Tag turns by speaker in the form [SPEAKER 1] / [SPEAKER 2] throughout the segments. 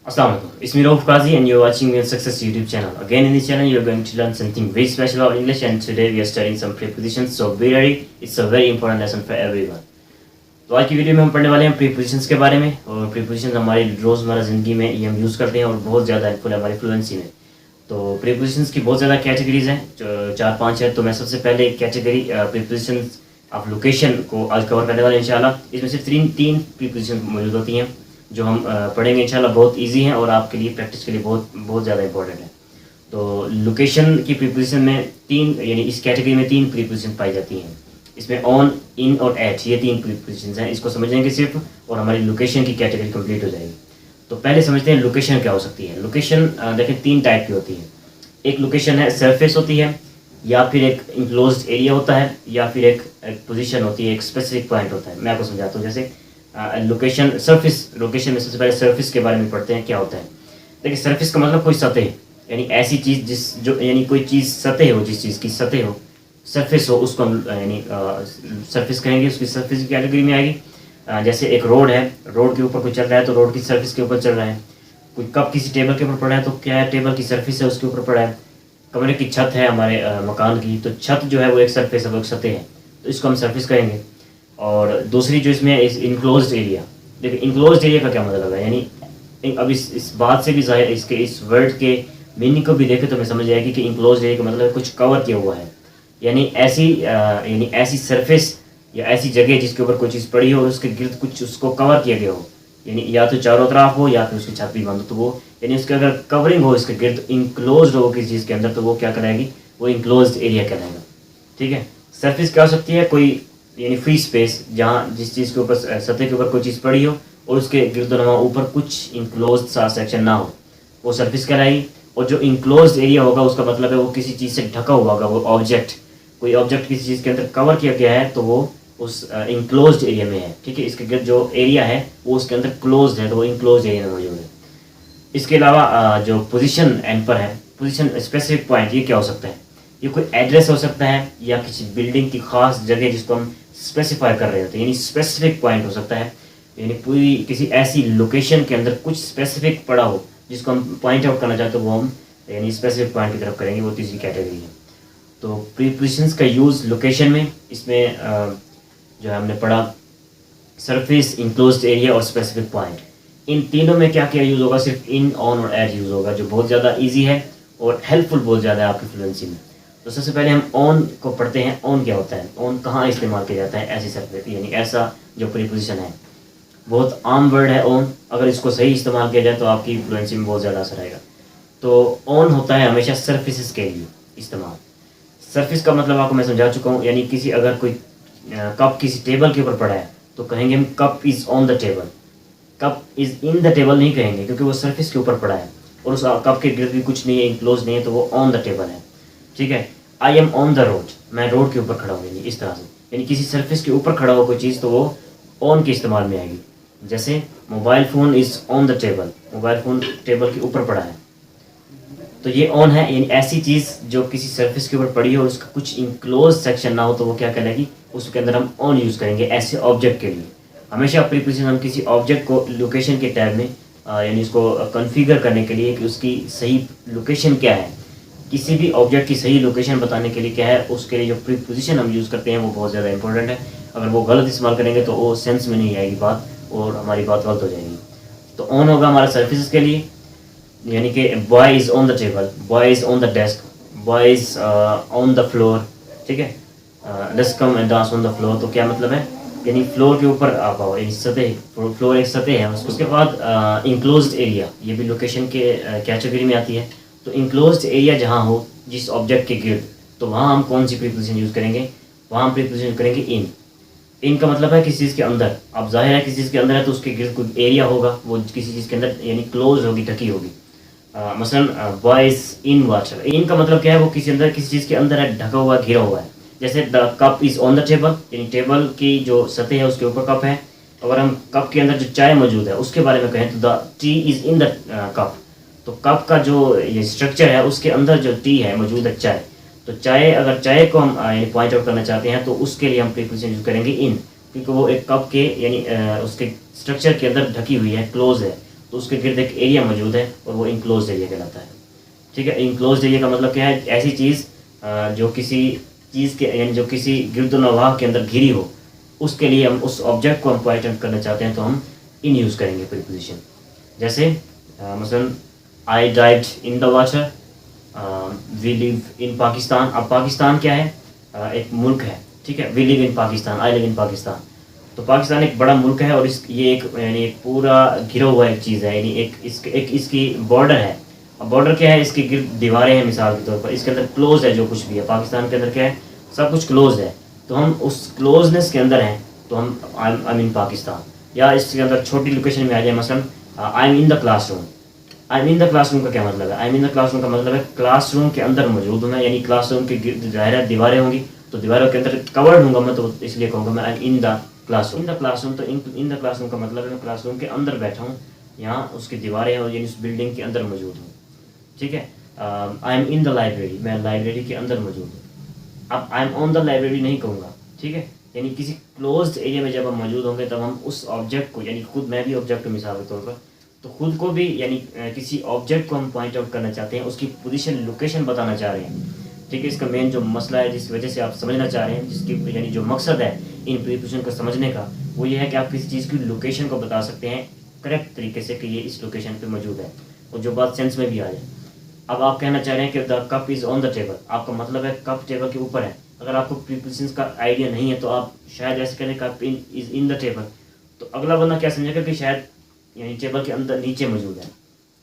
[SPEAKER 1] Assalamu alaikum. It's me Rauf Qazi and you're watching Real Success YouTube channel. Again in this channel you're going to learn something very special about English and today we are studying some prepositions. So be ready. It's a very important lesson for everyone. तो आज की video में हम पढ़ने वाले हैं prepositions के बारे में और प्रीपोजिशंस हमारी रोज़मर्रा ज़िंदगी में ये हम यूज़ करते हैं और बहुत ज़्यादा हेल्पफुल है हमारी फ्लुएंसी में। तो प्रीपोजिशंस की बहुत ज़्यादा कैटेगरीज हैं जो 4-5 है। तो मैं सबसे पहले कैटेगरी प्रीपोजिशंस ऑफ लोकेशन को आज कवर करने वाले इंशाल्लाह। इसमें सिर्फ तीन प्रीपोजिशन मौजूद होती हैं जो हम पढ़ेंगे इंशाल्लाह। बहुत इजी हैं और आपके लिए प्रैक्टिस के लिए बहुत ज़्यादा इंपॉर्टेंट है। तो लोकेशन की प्रीपोजिशन में यानी इस कैटेगरी में 3 प्रीपोजिशन पाई जाती हैं। इसमें ऑन, इन और एट, ये 3 प्रीपोजिशंस हैं। इसको समझेंगे सिर्फ और हमारी लोकेशन की कैटेगरी कंप्लीट हो जाएगी। तो पहले समझते हैं लोकेशन क्या हो सकती है। लोकेशन देखें 3 टाइप की होती है। एक लोकेशन है सरफेस होती है, या फिर एक इंक्लोज्ड एरिया होता है, या फिर एक पोजीशन होती है, एक स्पेसिफिक पॉइंट होता है। मैं आपको समझाता हूँ। जैसे लोकेशन, सरफेस। लोकेशन में सबसे पहले सरफेस के बारे में पढ़ते हैं क्या होता है। देखिए सरफेस का मतलब कोई सतह, यानी ऐसी चीज़ यानी कोई चीज़ सतह हो, जिस चीज़ की सतह हो, सरफेस हो, उसको हम यानी सरफेस कहेंगे। उसकी सरफेस की कैटेगरी में आएगी। जैसे एक रोड है, रोड के ऊपर कोई चल रहा है तो रोड की सरफेस के ऊपर चल रहा है। कोई कप किसी टेबल के ऊपर पड़ा है तो क्या है, टेबल की सरफेस है उसके ऊपर पड़ा है। कमरे की छत है हमारे मकान की, तो छत जो है वो एक सरफेस है, वो एक सतह है, तो इसको हम सरफेस कहेंगे। और दूसरी जो इसमें इस इनक्लोज्ड एरिया। देखिए इनक्लोज्ड एरिया का क्या मतलब है, यानी अब इस बात से भी जाहिर, इसके इस वर्ड के मीनिंग को भी देखें तो हमें समझ आएगी कि इनक्लोज्ड एरिया का मतलब कुछ कवर किया हुआ है, यानी ऐसी सरफेस या ऐसी जगह जिसके ऊपर कोई चीज़ पड़ी हो और उसके गिर्द कुछ उसको कवर किया गया हो, यानी या तो चारों तरफ हो या फिर उसकी छत भी बंद हो, तो वो यानी उसके अगर कवरिंग हो, इसके गिर्द इंक्लोज्ड हो किसी चीज़ के अंदर, तो वो क्या कराएगी, वो इंक्लोज्ड एरिया कहलाएगा। ठीक है। सरफेस क्या हो सकती है, कोई यानी फ्री स्पेस, जहाँ जिस चीज़ के ऊपर सतह के ऊपर कोई चीज़ पड़ी हो और उसके गिरदोनवा ऊपर कुछ इंक्लोज्ड सा सेक्शन ना हो, वो सरफेस कहलाएगी। और जो इंक्लोज्ड एरिया होगा उसका मतलब है वो किसी चीज़ से ढका हुआ होगा, वो ऑब्जेक्ट, कोई ऑब्जेक्ट किसी चीज़ के अंदर कवर किया गया है तो वो उस इंक्लोज्ड एरिया में है। ठीक है। इसके गिर्द जो एरिया है वो उसके अंदर क्लोज्ड है, तो वो इंक्लोज्ड एरिया में मौजूद है। इसके अलावा जो पोजीशन एंड पर है, पोजीशन स्पेसिफिक पॉइंट, ये क्या हो सकता है, ये कोई एड्रेस हो सकता है या किसी बिल्डिंग की खास जगह जिसको हम स्पेसिफाई कर रहे होते हैं, यानी स्पेसिफिक पॉइंट हो सकता है। यानी पूरी किसी ऐसी लोकेशन के अंदर कुछ स्पेसिफिक पड़ा हो जिसको हम पॉइंट आउट करना चाहते हो, वो हम यानी स्पेसिफिक पॉइंट की तरफ करेंगे, वो तीसरी कैटेगरी है। तो प्रीपोजिशंस का यूज़ लोकेशन में, इसमें जो है हमने पढ़ा सरफेस, इंक्लोज्ड एरिया और स्पेसिफिक पॉइंट। इन तीनों में क्या क्या यूज़ होगा, सिर्फ इन, ऑन और एट यूज़ होगा, जो बहुत ज़्यादा ईजी है और हेल्पफुल बहुत ज़्यादा है आपकी फ्लुएंसी में। तो सबसे पहले हम ऑन को पढ़ते हैं। ऑन क्या होता है, ऑन कहाँ इस्तेमाल किया जाता है, ऐसी सरफेस, यानी ऐसा जो प्रीपोजिशन है, बहुत आम वर्ड है ऑन। अगर इसको सही इस्तेमाल किया जाए तो आपकी फ्लुएंसी में बहुत ज़्यादा असर आएगा। तो ऑन होता है हमेशा सरफेसेस के लिए इस्तेमाल। सरफेस का मतलब आपको मैं समझा चुका हूँ, यानी किसी अगर कोई कप किसी टेबल के ऊपर पड़ा है तो कहेंगे हम cup is on the table. Cup is in the table नहीं कहेंगे, क्योंकि वो सरफेस के ऊपर पड़ा है और उस कप के गिर्द भी कुछ नहीं है, इंक्लोज नहीं है, तो वो ऑन द टेबल है। ठीक है। I am on the road, मैं रोड के ऊपर खड़ा हूँ, यानी इस तरह से, यानी किसी सरफेस के ऊपर खड़ा हो कोई चीज़ तो वो ऑन के इस्तेमाल में आएगी। जैसे mobile phone is on the table, mobile phone table के ऊपर पड़ा है, तो ये ऑन है, यानी ऐसी चीज़ जो किसी सरफेस के ऊपर पड़ी हो और उसका कुछ इंक्लोज सेक्शन ना हो, तो वो क्या कहलाएगी, उसके अंदर हम ऑन यूज़ करेंगे ऐसे ऑब्जेक्ट के लिए। हमेशा प्रीपोजिशन हम किसी ऑब्जेक्ट को लोकेशन के टैब में यानी उसको कॉन्फ़िगर करने के लिए कि उसकी सही लोकेशन क्या है, किसी भी ऑब्जेक्ट की सही लोकेशन बताने के लिए क्या है, उसके लिए जो प्रीपोजिशन हम यूज़ करते हैं वो बहुत ज़्यादा इंपॉर्टेंट है। अगर वो गलत इस्तेमाल करेंगे तो वो सेंस में नहीं आएगी बात और हमारी बात गलत हो जाएगी। तो ऑन होगा हमारा सर्फेसिस के लिए, यानी कि boy is on the table, boy is on the desk, boy is on the floor. ठीक है। Let's come and dance on the floor, तो क्या मतलब है, यानी फ्लोर के ऊपर आ पाओ, यानी सतह, फ्लोर एक सतह है। उसके बाद इंक्लोज्ड एरिया, ये भी लोकेशन के कैटेगरी में आती है। तो इंक्लोज्ड एरिया जहाँ हो जिस ऑब्जेक्ट के गिर्द, तो वहाँ हम कौन सी प्रीपोजिशन यूज़ करेंगे, वहाँ हम प्रीपोजिशन करेंगे इन। इन का मतलब है किसी चीज़ के अंदर, अब जाहिर है किसी चीज़ के अंदर है तो उसके गिर्द कोई एरिया होगा, वो किसी चीज़ के अंदर यानी क्लोज होगी, ढकी होगी। मसलन बॉयज़ इन वाटर, इन का मतलब क्या है, वो किसी चीज़ के अंदर है, ढका हुआ, घिरा हुआ है। जैसे the cup is on the table, यानी टेबल की जो सतह है उसके ऊपर कप है। अगर हम कप के अंदर जो चाय मौजूद है उसके बारे में कहें तो the T is in the cup, तो कप का जो ये स्ट्रक्चर है उसके अंदर जो टी है मौजूद है चाय, तो चाय, अगर चाय को हम पॉइंट आउट करना चाहते हैं तो उसके लिए हम प्रीपोजिशन यूज़ करेंगे इन, क्योंकि वो एक कप के यानी उसके स्ट्रक्चर के अंदर ढकी हुई है, क्लोज है, तो उसके गिर्द एक एरिया मौजूद है और वो इनक्लोज एरिया कहलाता है। ठीक है, इनक्लोज एरिया का मतलब क्या है, ऐसी चीज़ जो किसी चीज़ के यानी जो किसी गिरदोनवाह के अंदर घिरी हो, उसके लिए हम उस ऑब्जेक्ट को हम पॉइंट आउट करना चाहते हैं तो हम इन यूज़ करेंगे प्रीपोजिशन। जैसे मसलन I dived in the water, we live in Pakistan. अब पाकिस्तान क्या है, एक मुल्क है। ठीक है, we live in Pakistan, I live in Pakistan. तो पाकिस्तान एक बड़ा मुल्क है और ये एक यानी एक पूरा घिरा हुआ एक चीज़ है, यानी एक इसकी बॉर्डर है। अब बॉर्डर क्या है, इसकी दीवारें हैं मिसाल के तौर पर, इसके अंदर क्लोज है जो कुछ भी है। पाकिस्तान के अंदर क्या है, सब कुछ क्लोज है। तो हम उस क्लोजनेस के अंदर हैं तो हम आई एम इन पाकिस्तान। या इसके अंदर छोटी लोकेशन में आ जाए, मसलन I am in the classroom. I am in the classroom का क्या मतलब है, I am in the classroom का मतलब है क्लासरूम के अंदर मौजूद हूँ मैं, यानी क्लासरूम की ज़ाहिर दीवारें होंगी तो दीवारों के अंदर कवर्ड हूँगा मैं, तो इसलिए कहूँगा मैं I am in the classroom. In the classroom, तो इन द क्लासरूम का मतलब है मैं क्लासरूम के अंदर बैठा हूँ, यहाँ उसकी दीवारें हैं और यानी उस बिल्डिंग के अंदर मौजूद हूँ। ठीक है, I am in the library, मैं लाइब्रेरी के अंदर मौजूद हूँ। अब I am on the library नहीं कहूँगा। ठीक है, यानी किसी क्लोज्ड एरिया में जब हम मौजूद होंगे तब हम उस ऑब्जेक्ट को, यानी खुद मैं भी ऑब्जेक्ट हूँ मिसाल के तौर पर, तो खुद को भी यानी किसी ऑब्जेक्ट को हम पॉइंट आउट करना चाहते हैं, उसकी पोजीशन लोकेशन बताना चाह रहे हैं। ठीक है, इसका मेन जो मसला है जिस वजह से आप समझना चाह रहे हैं, जिसकी यानी जो मकसद है इन प्रीपोजिशन को समझने का, वो ये है कि आप किसी चीज़ की लोकेशन को बता सकते हैं करेक्ट तरीके से कि ये इस लोकेशन पे मौजूद है और जो बात सेंस में भी आ जाए। अब आप कहना चाह रहे हैं कि the cup is on the table, आपका मतलब है कप टेबल के ऊपर है। अगर आपको प्रीपोजिशंस का आइडिया नहीं है तो आप शायद ऐसे करें cup is in the table, तो अगला बंदा क्या समझेगा कि शायद यानी टेबल के अंदर नीचे मौजूद है,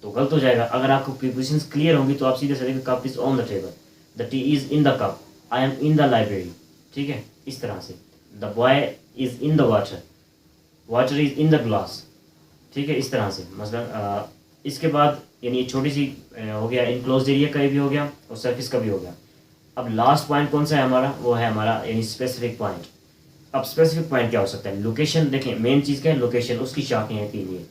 [SPEAKER 1] तो गलत हो जाएगा। अगर आपको प्रीपोजिशंस क्लियर होंगी तो आप सीधे समझेंगे cup is on the table, the T is in the cup, I am in the library. ठीक है, इस तरह से the boy is in the water, water is in the glass. ठीक है, इस तरह से मतलब इसके बाद यानी छोटी सी हो गया, इनक्लोज एरिया का भी हो गया और सरफेस का भी हो गया। अब लास्ट पॉइंट कौन सा है हमारा, वो है हमारा यानी स्पेसिफिक पॉइंट। अब स्पेसिफिक पॉइंट क्या हो सकता है, लोकेशन। देखें मेन चीज़ क्या है, लोकेशन, उसकी शाखें हैं तीन। ये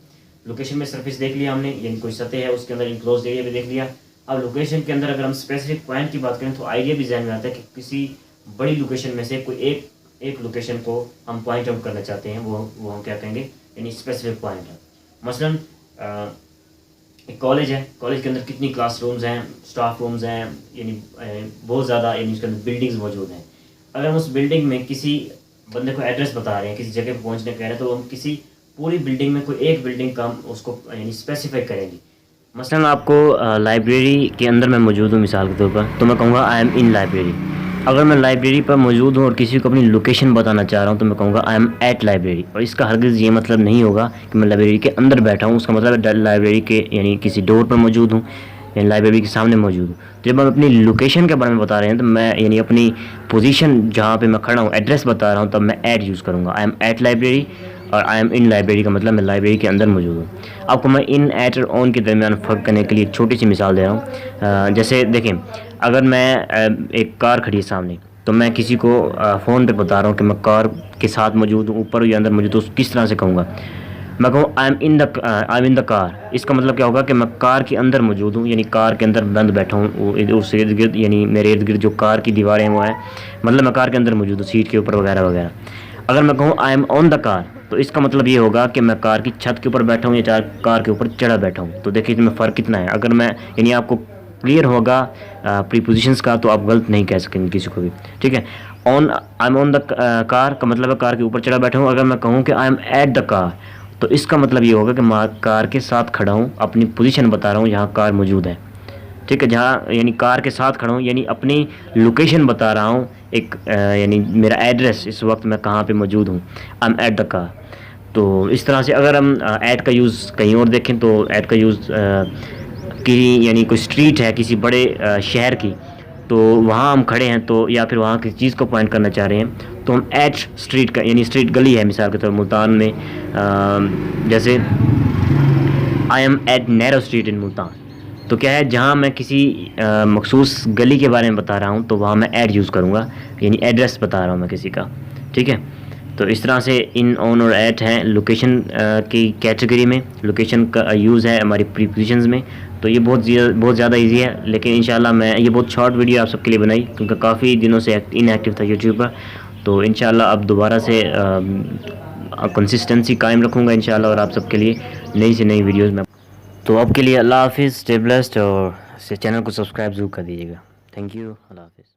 [SPEAKER 1] लोकेशन में सरफेस देख लिया हमने, यानी कोई सतह है उसके अंदर इनक्लोज एरिया भी देख लिया। अब लोकेशन के अंदर अगर हम स्पेसिफिक पॉइंट की बात करें तो आइडिया भी जहन में आता है कि किसी बड़ी लोकेशन में से कोई एक लोकेशन को हम पॉइंट आउट करना चाहते हैं, वो हम क्या कहेंगे, यानी स्पेसिफिक पॉइंट है। मसलन एक कॉलेज है, कॉलेज के अंदर कितनी क्लासरूम्स हैं, स्टाफ रूम्स हैं, यानी बहुत ज़्यादा, यानी उसके अंदर बिल्डिंग्स मौजूद हैं। अगर हम उस बिल्डिंग में किसी बंदे को एड्रेस बता रहे हैं, किसी जगह पर पहुंचने कह रहे हैं, तो हम किसी पूरी बिल्डिंग में कोई एक बिल्डिंग का हम उसको यानी स्पेसिफाई करेंगे। मसलन आपको लाइब्रेरी के अंदर मैं मौजूद हूँ मिसाल के तौर पर, तो मैं कहूँगा आई एम इन लाइब्रेरी। अगर मैं लाइब्रेरी पर मौजूद हूँ और किसी को अपनी लोकेशन बताना चाह रहा हूँ तो मैं कहूँगा आई एम एट लाइब्रेरी। और इसका हरगिज़ ये मतलब नहीं होगा कि मैं लाइब्रेरी के अंदर बैठा हूँ, उसका मतलब है लाइब्रेरी के यानी किसी डोर पर मौजूद हूँ यानी लाइब्रेरी के सामने मौजूद हूँ। तो जब हम अपनी लोकेशन के बारे में बता रहे हैं तो मैं यानी अपनी पोजीशन जहाँ पे मैं खड़ा हूँ, एड्रेस बता रहा हूँ, तब मैं एट यूज़ करूँगा। आई एम एट लाइब्रेरी और आई एम इन लाइब्रेरी का मतलब मैं लाइब्रेरी के अंदर मौजूद हूँ। आपको मैं इन, एट और ऑन के दरमियान फ़र्क करने के लिए एक छोटी सी मिसाल दे रहा हूँ। जैसे देखें, अगर मैं एक कार खड़ी है सामने, तो मैं किसी को फ़ोन पे बता रहा हूँ कि मैं कार के साथ मौजूद हूँ, ऊपर या अंदर मौजूद हूँ, तो किस तरह से कहूँगा, मैं कहूँ I am in the car. इसका मतलब क्या होगा कि मैं कार के अंदर मौजूद हूँ, यानी कार के अंदर बंद बैठा हूँ, उस इर्द गिर्द यानी मेरे इर्द गिर्द जो कार की दीवारें हैं वो है, मतलब मैं कार के अंदर मौजूद हूँ, सीट के ऊपर वगैरह वगैरह। अगर मैं कहूँ I am on the car, तो इसका मतलब ये होगा कि मैं कार की छत के ऊपर बैठा हूँ या कार के ऊपर चढ़ा बैठा हूँ। तो देखिए इसमें फ़र्क कितना है। अगर मैं यानी आपको क्लियर होगा प्रीपोजिशंस का तो आप गलत नहीं कह सकेंगे किसी को भी। ठीक है, on, I am on the car का मतलब है कार के ऊपर चढ़ा बैठा हूँ। अगर मैं कहूँ कि आई एम एट द कार, तो इसका मतलब ये होगा कि मैं कार के साथ खड़ा हूँ, अपनी पोजीशन बता रहा हूँ जहाँ कार मौजूद है। ठीक है, जहाँ यानी कार के साथ खड़ा हूँ, यानी अपनी लोकेशन बता रहा हूँ, एक यानी मेरा एड्रेस इस वक्त मैं कहाँ पे मौजूद हूँ, आई एम एट द कार। तो इस तरह से अगर हम एट का यूज़ कहीं और देखें तो एट का यूज़ कि यानी कोई स्ट्रीट है किसी बड़े शहर की, तो वहाँ हम खड़े हैं, तो या फिर वहाँ किसी चीज़ को पॉइंट करना चाह रहे हैं तो हम एट स्ट्रीट का, यानी स्ट्रीट गली है मिसाल के तौर पर मुल्तान में, जैसे I am at narrow street in Multan, तो क्या है जहाँ मैं किसी मखसूस गली के बारे में बता रहा हूँ तो वहाँ मैं एट यूज़ करूँगा, यानी एड्रेस बता रहा हूँ मैं किसी का। ठीक है, तो इस तरह से इन, ऑन और एट हैं लोकेशन की कैटेगरी में। लोकेशन का यूज़ है हमारी प्रीपोजिशंस में। तो ये बहुत ज़्यादा इजी है, लेकिन इंशाल्लाह मैं ये बहुत शॉर्ट वीडियो आप सबके लिए बनाई क्योंकि काफ़ी दिनों से इनएक्टिव था यूट्यूब पर। तो इंशाल्लाह अब दोबारा से कंसिस्टेंसी कायम रखूँगा इंशाल्लाह, और आप सबके लिए नई से नई वीडियोज़ में तो अब के लिए अल्लाह हाफिज़, स्टे ब्लेस्ड और इस चैनल को सब्सक्राइब ज़रूर कर दीजिएगा। थैंक यू, अल्लाह हाफिज़।